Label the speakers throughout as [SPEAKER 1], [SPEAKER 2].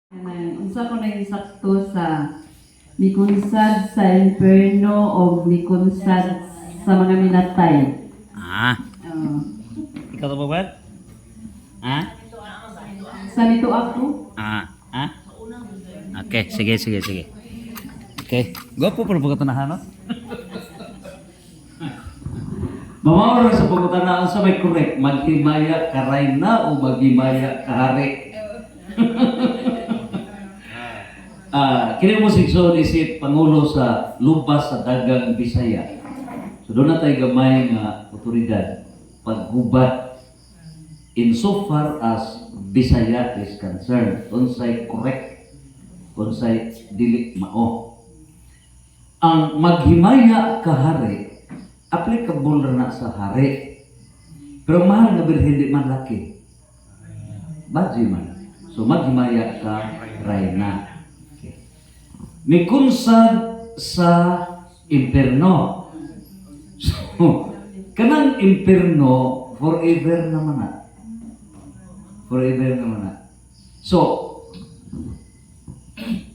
[SPEAKER 1] Unsa ko na yung sakto sa mikunsad sa imperno o mikunsad sa mga minatay. Oh.
[SPEAKER 2] Ikaw to ba?
[SPEAKER 1] Sa nito ako,
[SPEAKER 2] Okay, sige. Okay. Gopo pa po katanahan, no? Mamawala sa pagkatanahan sa may correct. Maghimaya ka rayna o maghimaya ka hari? Kini mo sigsyon isip Pangulo sa Lupas sa Dagang Bisaya. So doon na tayo gamay nga otoridad paggubat insofar as Bisaya is concerned. Unsay correct, unsay dili mao. Ang maghimaya ka hari, applicable na sa hari. Pero mahal nga birhen di man laki. Badji man. So maghimaya ka rayna. Mikunsad sa imperno. So, kanang imperno forever naman na. Forever naman na. So,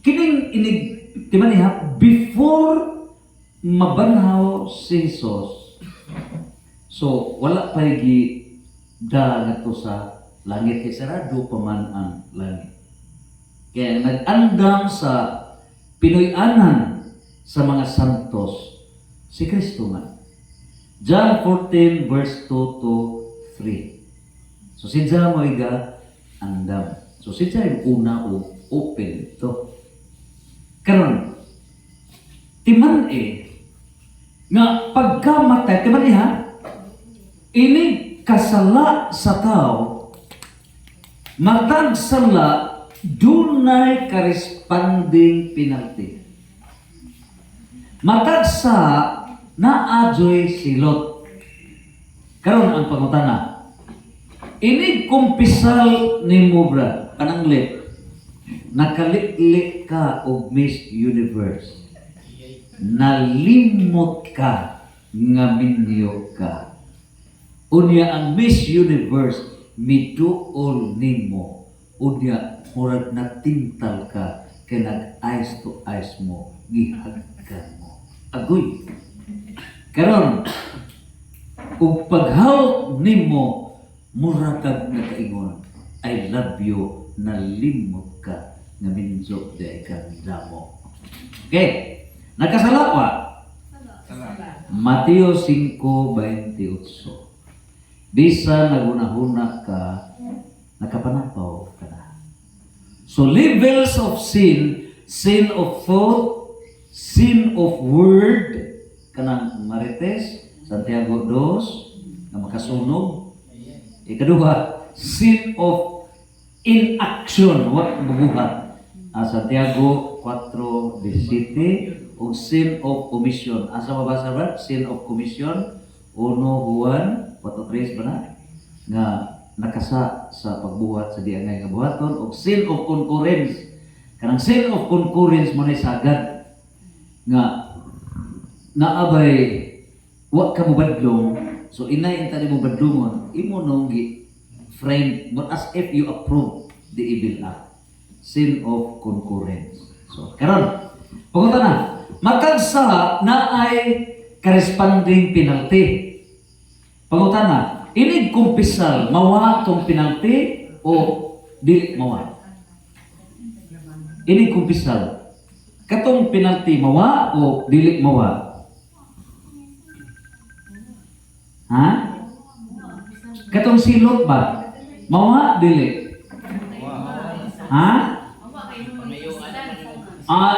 [SPEAKER 2] kining inig, timan niya, before mabanhaw si Jesus, so, wala pa gi da to sa langit, kay sarado pa man ang langit. Kaya nag-andam sa Pinoy-anan sa mga santos si Kristo man. John 14 verse 2 to 3. So sinja mo iga andam. So sinja yung una o open ito. Karon timan nga pagkamatay, timan ha, ini kasala sa tao, matag sala dunay corresponding penalty. Matag sa naadyoy silot. Karon ang pangutana. Ini kumpisal ni Mubra, pananglit. Nakaliklik ka og Miss Universe. Nalimot ka nga minyo ka. Unya ang Miss Universe miduol nimo. Unya murag natintal ka kay nag-eyes to eyes mo, gihagkan mo. Agoy. Karon, ug paghawak nimo, murag kag nakaingon, I love you, nalimot ka, nga minjo di kang damo. Okay, nakasala pa? Mateo 5:28. Bisa naguna-huna ka, nakapanampaw ka na. So levels of sin, sin of thought, sin of word, kanang marites, Santiago 2, na makasunog. Ikaduha, sin of inaction, what bubuhat. Santiago 4:17, o sin of omission. Asa mabasa ba? Sin of commission, 1 Juan 4:3 ba na? Nga nakasa sa pagbuhat sa diangay nga buhaton, o sin of concurrence. Kanang sin of concurrence mo na sagad nga naabay wa ka mo badlong, so inay inta mo badlongon, imo nung frame but as if you approve the evil act. Sin of concurrence. So karon pumunta na, matagsa na ay corresponding penalty. Pangutana, inig kumpisal, mawa tong penalty o dili mawa? Inig kumpisal, katong penalty mawa o dili mawa? Ha? Katong silot ba? Mawa, dili? Ha?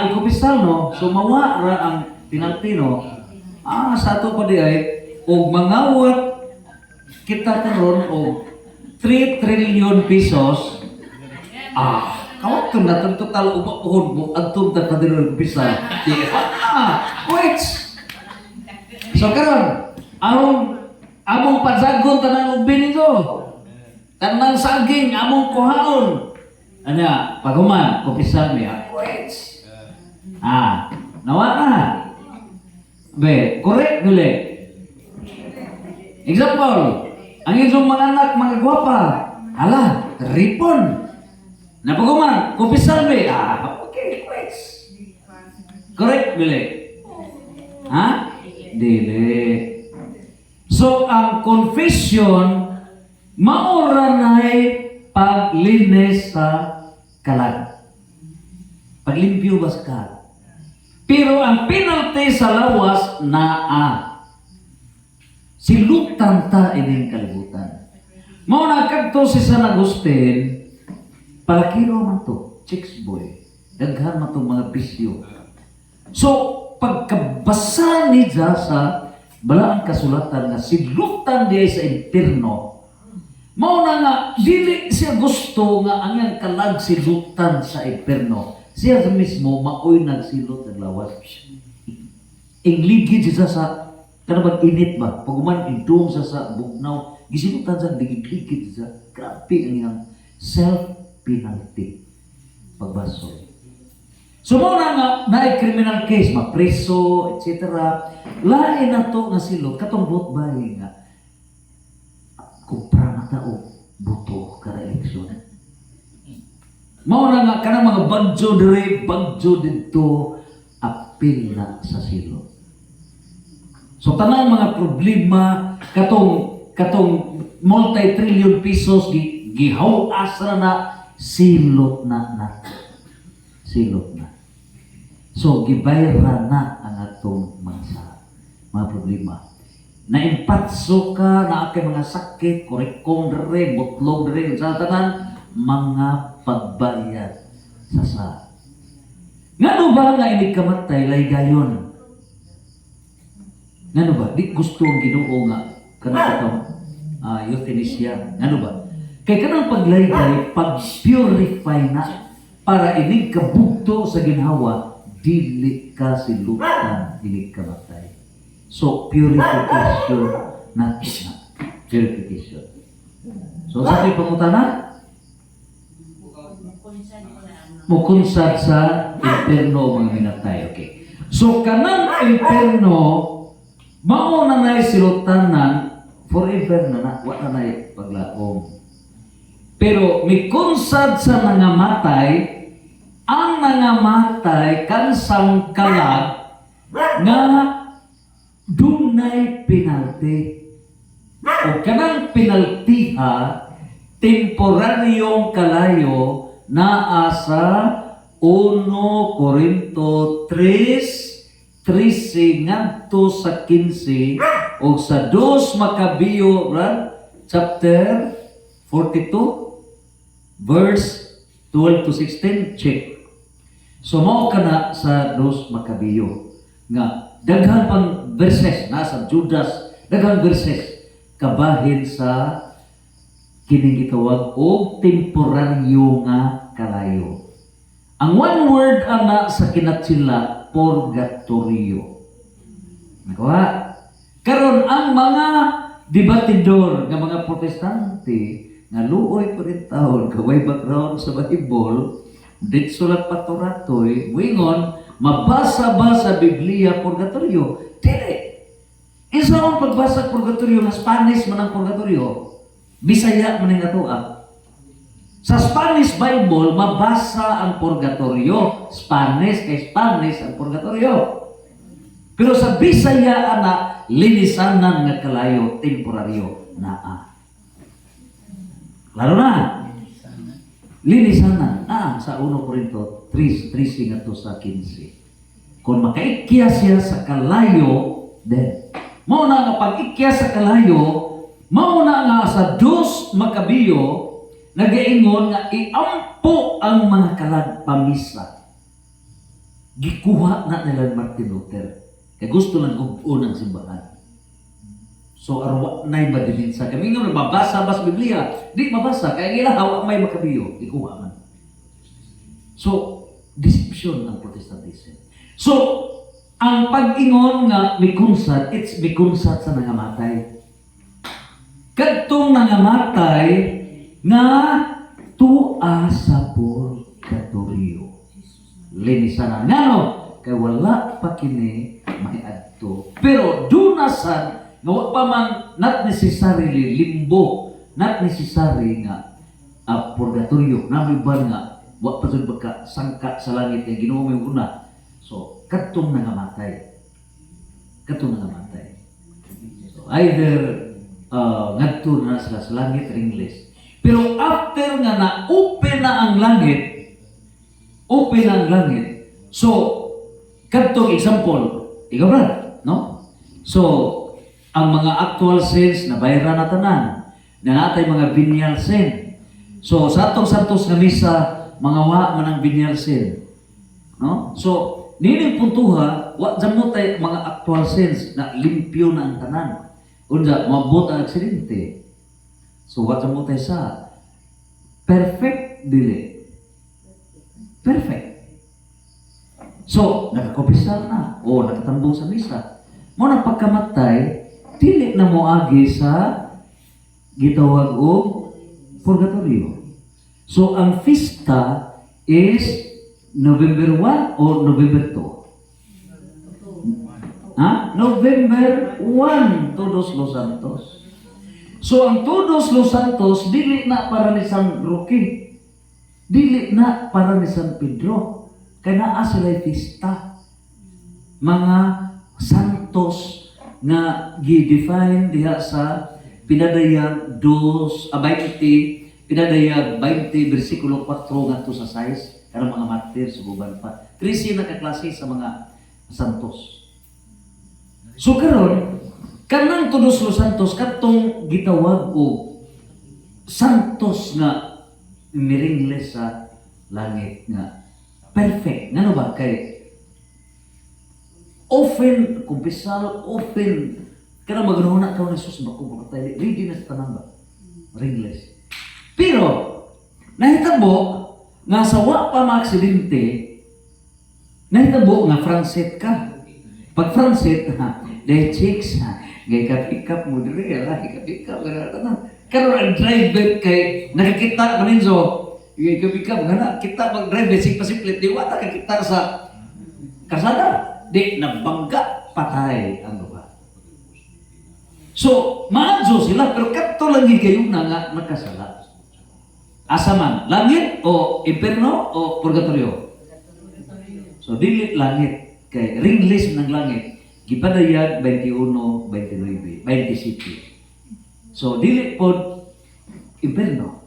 [SPEAKER 2] Ikumpisal, no? So mawa ra ang penalty, no? Sa ato pa di ay, og mangawat kita karon og 3 trillion pesos. Kawat to na total ubahod mo adtong ta padulong pisal. Wait. So karon among padsagon tanang ubin ito. Tanang saging among kuhaon. Anya, paguman kumpisal mi. Wait. Nawa na. Be, correct dili. Example, ang inyong mga anak, mga gwapa, hala, ripon. Napaguman, kumpisal mi. Okay, quiz. Correct, Bili? Ha? Dili. So, ang confession, maura na'y paglinis sa kalag. Paglimpyo ba sa kalag? Pero ang penalty sa lawas, naa. Silutan ta ining kalibutan. Mao na kadto si San Agustin, palakiro man to, chicks boy. Daghan man to mga bisyo. So, pagkabasa ni sa balaang kasulatan nga silutan diay sa impierno, mao na nga dili siya gusto nga ang iyang kalag silutan sa impierno. Siya mismo maoy nagsilot ng lawas. Ingligid siya sa kanabang init ba? Paguman idong sa bugnaw, gisilutan sa ligid-ligid siya. Grabe ang iyang self-penalty. Pagbaso. So mo na nga criminal case, mapreso, etc. Lain na to nga silot, katong vote buying nga. Kumpra na tao, buto kada eleksyon. Mao na nga kanang mga bagyo dire, bagyo dito, apil na sa silot. So tanang mga problema katong multi-trillion pesos gihawas na silot na. Silot na. So gibayra na ang atong mga problema. Naimpatso ka na akay mga sakit, korikong dire, butlog dire, sa tanan mga pagbayad sa. Ngano ba nga ini kamatay laygayon? Ngano ba? Di gusto ang Ginoo nga kanang euthanasia. Ngano ba? Kay kanang paglaygay, pag-purify na para inig kabugto sa ginhawa, dili ka silutan, dili kamatay. So, purification na. Purification. So, sa aking pangutana? Mukunsad sa impierno mga minatay. Okay. So, kanang impierno, mao na na'y silutanan, forever na wala na'y paglaom. Pero, mikunsad sa nangamatay, ang nangamatay kansang kalag nga dunay penalty. O kanang penaltiha, temporaryong kalayo naa sa 1 Corinto 3:13 ngadto sa 15 o sa 2 Makabeyo chapter 42 verse 12 to 16 check. So mao kana sa 2 Makabeyo nga daghan pang verses nasa Judas, daghang verses kabahin sa kining gitawag og temporaryo nga kalayo. Ang one word ana sa kinatsila, purgatorio. Nagawa. Karon ang mga debatidor nga mga protestante nga luoy pa rin taon, kaway background sa Bible, ditso lang paturatoy, muingon, mabasa ba sa Biblia purgatorio? Dili. Isa ang pagbasa purgatorio nga Spanish man ang purgatorio. Bisaya man ang atoa. Sa Spanish Bible, mabasa ang purgatorio. Spanish kay Spanish ang purgatorio. Pero sa Bisaya ana, linisanan nga kalayo, temporaryo naa. Klaro na? Linisanan sa 1 Corinto 3:13 ngadto sa 15. Kung makaikya siya sa kalayo, then mao na nga pag-ikya sa kalayo, mao na nga sa 2 Makabeyo nagaingon nga iampo ang mga kalag pamisa. Gikuha na nila Martin Luther. Kaya gusto lang unang simbahan. So arwa nay madilinsa. Kami nga mabasa ba sa Biblia? Di mabasa. Kaya gilahaw may Makabeyo. Gikuha man. So, deception ang Protestantism. So, ang pag-ingon nga mikunsat, it's mikunsat sa nangamatay. Kadtong nangamatay nga tua sa purgatorio. Linisanan. Ngano? Kaya wala pa kini maiadto. Pero dunasan nga wa pa man not necessarily limbo, not necessary nga purgatorio. Nabiban nga wa pa jud baka sangka sa langit nga Ginoo may una. So kadtong nangamatay. Kadtong nangamatay. So either ngadto na sila sa langit ringless. Pero after nga na-open na ang langit, so kadtong example, ikaw ba, no? So ang mga actual sins na bayran na tanan, na natay mga venial sin. So sa atong santos nga misa, mga wa man ang venial sin. No? So nining puntuha, wa jud mo tay mga actual sins na limpyo na ang tanan. Unsa mabot ang aksidente. So wa jud mo tay sa perfect dili. Perfect. So nakakompisal na o nakatambong sa misa. Mo na pagkamatay, dili na mo agi sa gitawag og purgatorio. So ang fiesta is November 1 or November 2? November 1, Todos los Santos. So ang Todos los Santos dili na para ni San Roque. Dili na para ni San Pedro. Kaya naa sila fiesta. Mga santos nga gi-define diha sa pinadayag 20, pinadayag 20 bersikulo 4 ngadto sa 6 kanang mga martir sa guban pa. 13 na kaklase sa mga santos. So karon kanang Todos los Santos katong gitawag og santos nga miringles sa langit nga perfect. Ngano ba kay often kumpisal often kana magnuna ka ni Jesus ba kung patay ready na sa tanan ba ringles. Pero nahitabo nga sa wa pa maaksidente, nahitabo nga franset ka. Pag franset they chicks gay ka pick up mo dire la ka pick up kana karon ang driver kay nakakita maninso gay ka pick up kana kita pag drive basic pasiplet di wa ta kita sa kasada di nabangga patay ang lugar. So maadyo sila pero kadto lang kayo na nga nakasala. Asa man, langit o imperno o purgatorio? So dili langit kay ringles ng langit gipadayag 21, 29, 27. So dili pod imperno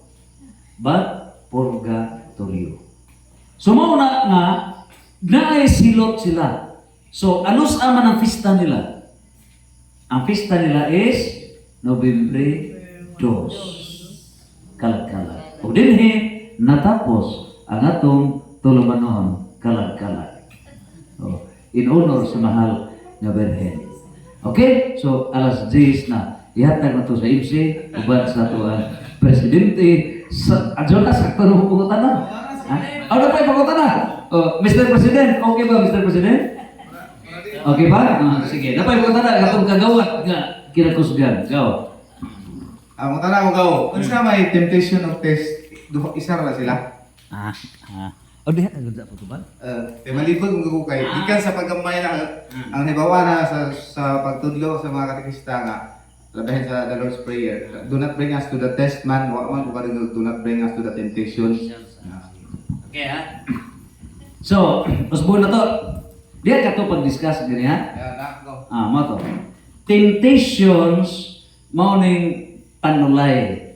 [SPEAKER 2] but purgatorio. So mao na nga naay silot sila. So ano sa man ang pista nila? Ang pista nila is Nobyembre 2. Kalag-kalag. O dinhi natapos ang atong tulumanon kalag-kalag. So, in honor sa mahal nga Birhen. Okay? So, alas 10 na. Ihatag na to sa MC, uban sa ito ang presidente. Adyo na, sakto na pupunta na. Ano pa yung pupunta na? Mr. President, okay ba Mr. President? Okay ba? Sige. Napay pupunta na, katong kagawat nga kinakusgan. Go.
[SPEAKER 3] Ang tanaw ko, kung sa may temptation of test, isa ra sila.
[SPEAKER 2] O diha ka gud po ba?
[SPEAKER 3] Malibog ko kay gikan sa paggamay na ang hibawa na sa pagtudlo sa mga katekista nga labahin sa the Lord's Prayer. Do not bring us to the test man, wa man ko kadung do not bring us to the temptation.
[SPEAKER 2] Okay ha. So, usbo na to. Diha ka to pag-discuss gani ha.
[SPEAKER 3] Nako.
[SPEAKER 2] Mo to. Temptations mao ning panulay.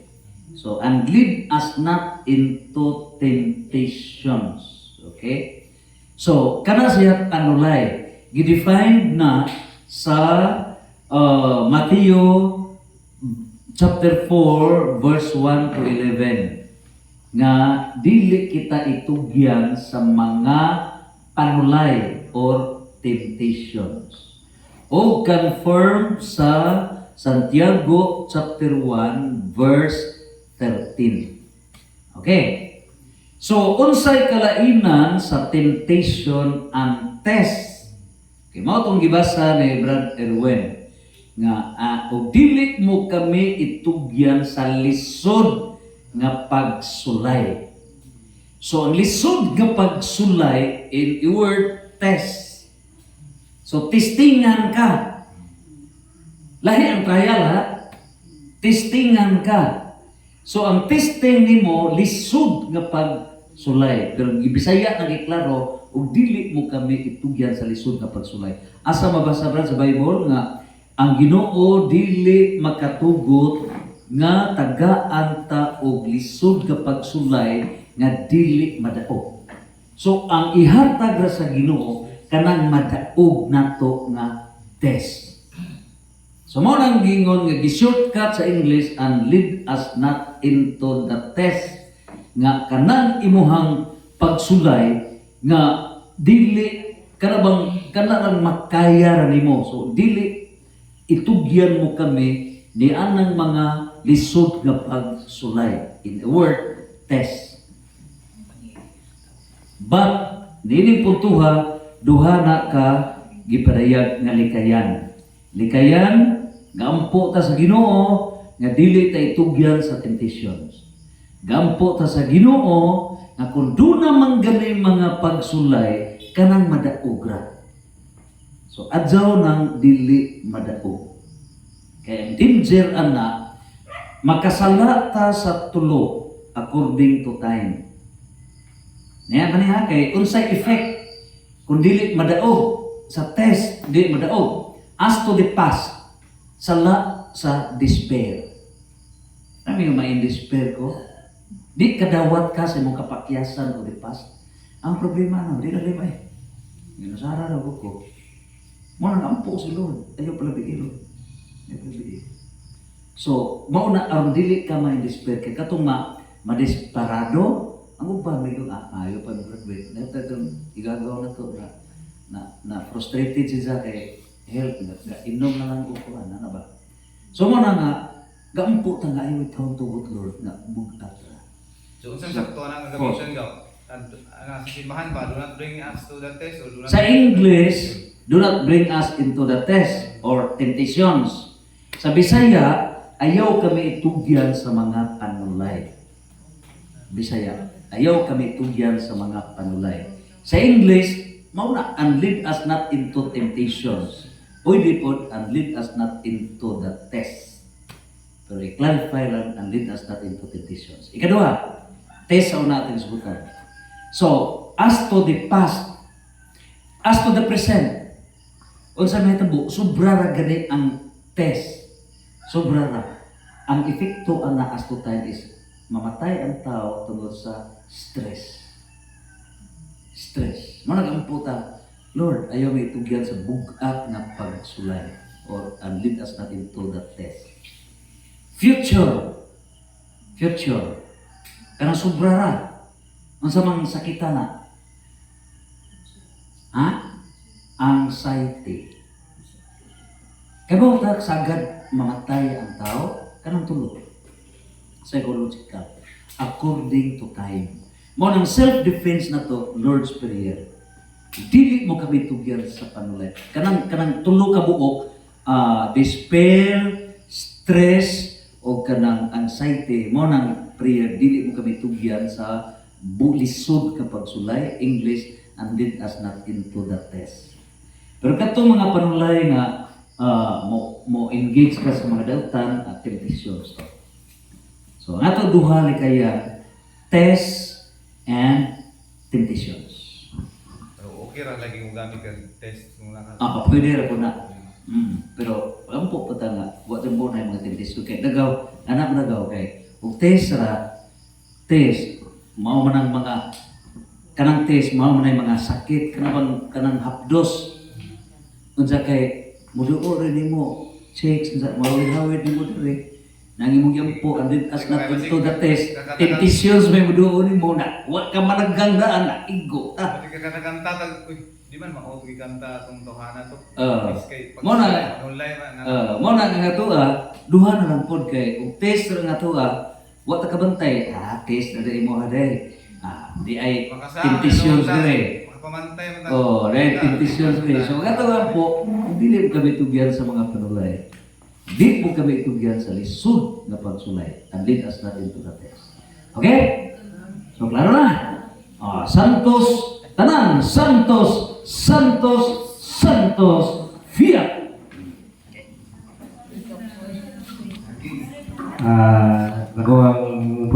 [SPEAKER 2] So, and lead us not into temptations. Okay? So, kana siya panulay. Gidefine na sa Mateo chapter 4 verse 1 to 11 nga dili kita itugyan sa mga panulay or temptations. O confirm sa Santiago chapter 1 verse 13. Okay. So unsay kalainan sa temptation and test? Okay, mao tong gibasa ni Brad Erwin nga og dili mo kami itugyan sa lisod nga pagsulay. So ang lisod nga pagsulay in word test. So testingan ka. Lahi ang trial ha. Testingan ka. So ang testing nimo lisod nga sulay. Pero gibisaya na giklaro ug dili mo kami itugyan sa lisod nga pagsulay. Asa mabasa brad sa Bible nga ang Ginoo dili makatugot nga tagaan ta og lisod nga pagsulay nga dili madaog. So ang ihatag ra sa Ginoo kanang madaog nato nga test. So mo nang gingon nga gi-shortcut sa English and lead us not into the test nga kanang imuhang pagsulay nga dili kanabang kanang makaya ra nimo. So dili itugyan mo kami ni anang mga lisod nga pagsulay. In a word, test. But nini puntuha duha na ka gipadayag nga likayan. Likayan gampo ta sa Ginoo nga dili ta itugyan sa temptations. Gampo ta sa Ginoo nga kung duna man gani mga pagsulay kanang madaog ra. So adjaw nang dili madaog. Kaya ang danger ana makasala ta sa tulo according to time. Niya maniha kay unsay effect kung dili madaog sa test, dili madaog. As to the past, sala sa despair. Kami yung may despair ko. Di kadawat ka sa imong kapakyasan o the past. Ang problema na, di na lima eh. Ginasara na ko. Muna ampo si Lord. Ayaw pala bigilo. So, mauna ang dili ka may despair. Kaya katong madesperado, ang uban may yung ayaw pa mag-graduate. Igagaw na to na frustrated siya kay help nga inom na lang ukuan na ba. So mo na nga gaampo ta nga ayaw taon tugot Lord nga bugat ra.
[SPEAKER 3] So unsang sakto na nga gamiton gaw? Ana sa simbahan ba do not bring us to the test or do not
[SPEAKER 2] Sa English, do not bring us into the test or temptations. Sa Bisaya, ayaw kami itugyan sa mga panulay. Bisaya, ayaw kami itugyan sa mga panulay. Sa English, mauna, and lead us not into temptations. Pwede po, and lead us not into the test. Pero i-clarify lang, and lead us not into temptations. Ikaduha, test sa una natin subukan. So, as to the past, as to the present, unsa may tabo, sobra ra gani ang test. Sobra ra. Ang epekto ana as to time is mamatay ang tao tungod sa stress. Stress. Mo nagamputa, Lord, ayaw may itugyan sa bugat na pagsulay or and lead us not into the test. Future. Kanang sobra ra. Ang samang sakita na. Ha? Anxiety. Kaya ba sagad mamatay ang tao? Kanang tulog. Psychological. According to time. Mo nang self-defense na to, Lord's Prayer. Dili mo kami tugyan sa panulay. Kanang tulo ka buok, despair, stress, o kanang anxiety. Mo nang prayer, dili mo kami tugyan sa bulisod ka pagsulay, English, and lead us not into the test. Pero katong mga panulay nga mo engage ka sa mga dautan at temptations. So, ang ato duha ni kaya test and temptations.
[SPEAKER 3] okay ra lagi mo gamit kag test mo lang.
[SPEAKER 2] Pwede ra po na. Pero ang po pa nga, wala mo na yung mga temptation. Kaya nagaw, anak nagaw kay, kung test ra, test, mao man ang mga, kanang test, mao man ang mga sakit, kanang hapdos. Unsa kay, muduo rin mo, checks, mawid-hawid ni mo rin. Nang imong yampo, and then as not into the test, temptations may muduo ni mo na, wala ka managgang daan na, igo.
[SPEAKER 3] Pati ka kanaganta tag, di man mao gikanta tong tohana to.
[SPEAKER 2] Mo na mo na nga to duha na lang pod kay ug test ra nga to wa ta kabantay test na diri mo haday di ay temptations dire
[SPEAKER 3] pamantay man
[SPEAKER 2] right temptations dire so nga to po dili mo kami tugyan sa mga panulay di mo kami tugyan sa lisod nga pagsulay and lead us not into the test. Okay, so klaro na Santos tanan Santos Fiat.
[SPEAKER 4] Nagawang